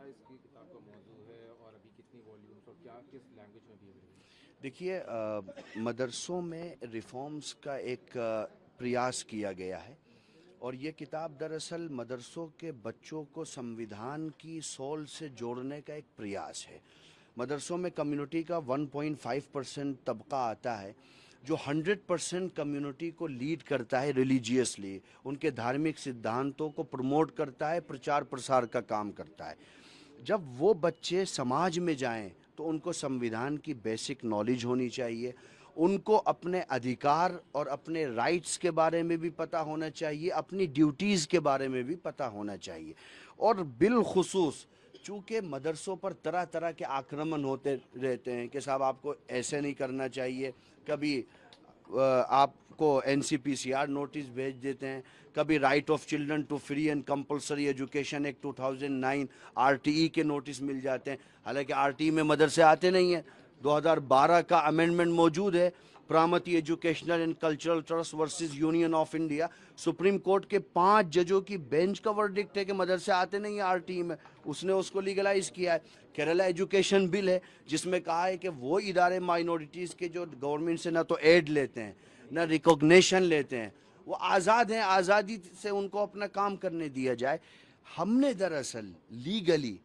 इसकी किताब का मौजू है और अभी कितनी वॉल्यूम्स और क्या किस लैंग्वेज में भी अवेलेबल? देखिए, मदरसों में रिफॉर्म्स का एक प्रयास किया गया है और ये किताब दरअसल मदरसों के बच्चों को संविधान की सोल से जोड़ने का एक प्रयास है। मदरसों में कम्युनिटी का 1.5% तबका आता है जो 100% कम्युनिटी को लीड करता है रिलीजियसली, उनके धार्मिक सिद्धांतों को प्रमोट करता है, प्रचार प्रसार का काम करता है। जब वो बच्चे समाज में जाएं तो उनको संविधान की बेसिक नॉलेज होनी चाहिए, उनको अपने अधिकार और अपने राइट्स के बारे में भी पता होना चाहिए, अपनी ड्यूटीज़ के बारे में भी पता होना चाहिए। और बिलखुसूस चूँकि मदरसों पर तरह तरह के आक्रमण होते रहते हैं कि साहब आपको ऐसे नहीं करना चाहिए, कभी आपको एनसीपीसीआर नोटिस भेज देते हैं, कभी right of children to free and compulsory education act 2009 RTE के नोटिस मिल जाते हैं। हालांकि आरटीई में मदरसे आते नहीं हैं। 2012 का अमेंडमेंट मौजूद है, Pramati educational and cultural trust versus union of India. Supreme court के 5 जजों की बेंच का वर्डिक्ट है कि मदरसे आते नहीं है आरटीई में, उसने उसको लीगलाइज किया है। केरला एजुकेशन बिल है जिसमें कहा है कि वो इदारे माइनॉरिटीज़ के जो गवर्नमेंट से ना तो एड लेते हैं ना रिकॉग्निशन लेते हैं, वो आज़ाद हैं, आज़ादी से उनको अपना काम करने दिया जाए। हमने दरअसल लीगली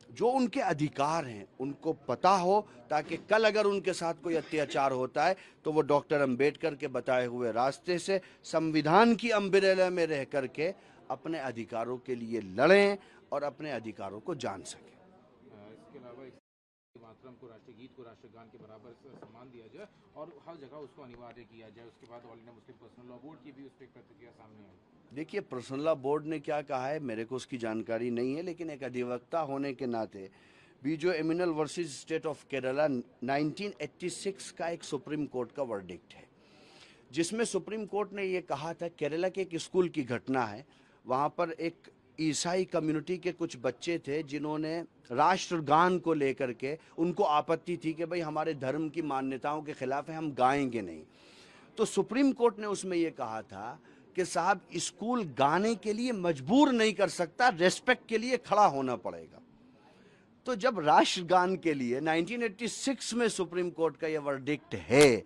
जो उनके अधिकार हैं उनको पता हो, ताकि कल अगर उनके साथ कोई अत्याचार होता है तो वो डॉक्टर अंबेडकर के बताए हुए रास्ते से संविधान की अम्ब्रेला में रह करके अपने अधिकारों के लिए लड़ें और अपने अधिकारों को जान सकें। इसके अलावा मातरम को राष्ट्रीय गीत को राष्ट्रगान के बराबर सम्मान दिया जाए और हर जगह उसको अनिवार्य किया जाए। उसके बाद all India Muslim personal law board की भी उस पर प्रतिक्रिया सामने आई। देखिए, पर्सनल लॉ बोर्ड ने क्या कहा है मेरे को उसकी जानकारी नहीं है, लेकिन एक अधिवक्ता होने के नाते बीजो Emmanuel versus state of Kerala 1986 का एक सुप्रीम कोर्ट का वर्डिक्ट है जिसमें सुप्रीम कोर्ट ने ये कहा था, केरला के एक स्कूल की घटना है, वहाँ पर एक ईसाई कम्युनिटी के कुछ बच्चे थे जिन्होंने राष्ट्रगान को लेकर के, उनको आपत्ति थी कि भाई हमारे धर्म की मान्यताओं के खिलाफ है, हम गाएंगे नहीं। तो सुप्रीम कोर्ट ने उसमें ये कहा था कि साहब स्कूल गाने के लिए मजबूर नहीं कर सकता, रेस्पेक्ट के लिए खड़ा होना पड़ेगा। तो जब राष्ट्रगान के लिए 1986 में सुप्रीम कोर्ट का ये वर्डिक्ट है,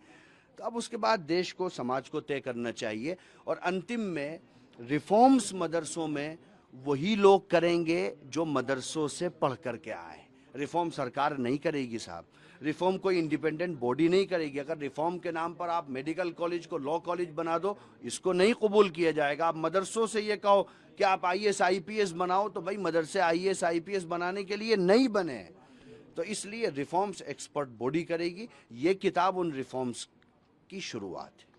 तो अब उसके बाद देश को, समाज को तय करना चाहिए। और अंतिम में रिफॉर्म्स मदरसों में वही लोग करेंगे जो मदरसों से पढ़ करके आए। रिफॉर्म सरकार नहीं करेगी साहब, रिफॉर्म कोई इंडिपेंडेंट बॉडी नहीं करेगी। अगर रिफॉर्म के नाम पर आप मेडिकल कॉलेज को लॉ कॉलेज बना दो, इसको नहीं कबूल किया जाएगा। आप मदरसों से ये कहो कि आप आईएएस आईपीएस बनाओ, तो भाई मदरसे आईएएस आईपीएस बनाने के लिए नहीं बने हैं। तो इसलिए रिफॉर्म्स एक्सपर्ट बॉडी करेगी। ये किताब उन रिफॉर्म्स की शुरुआत है।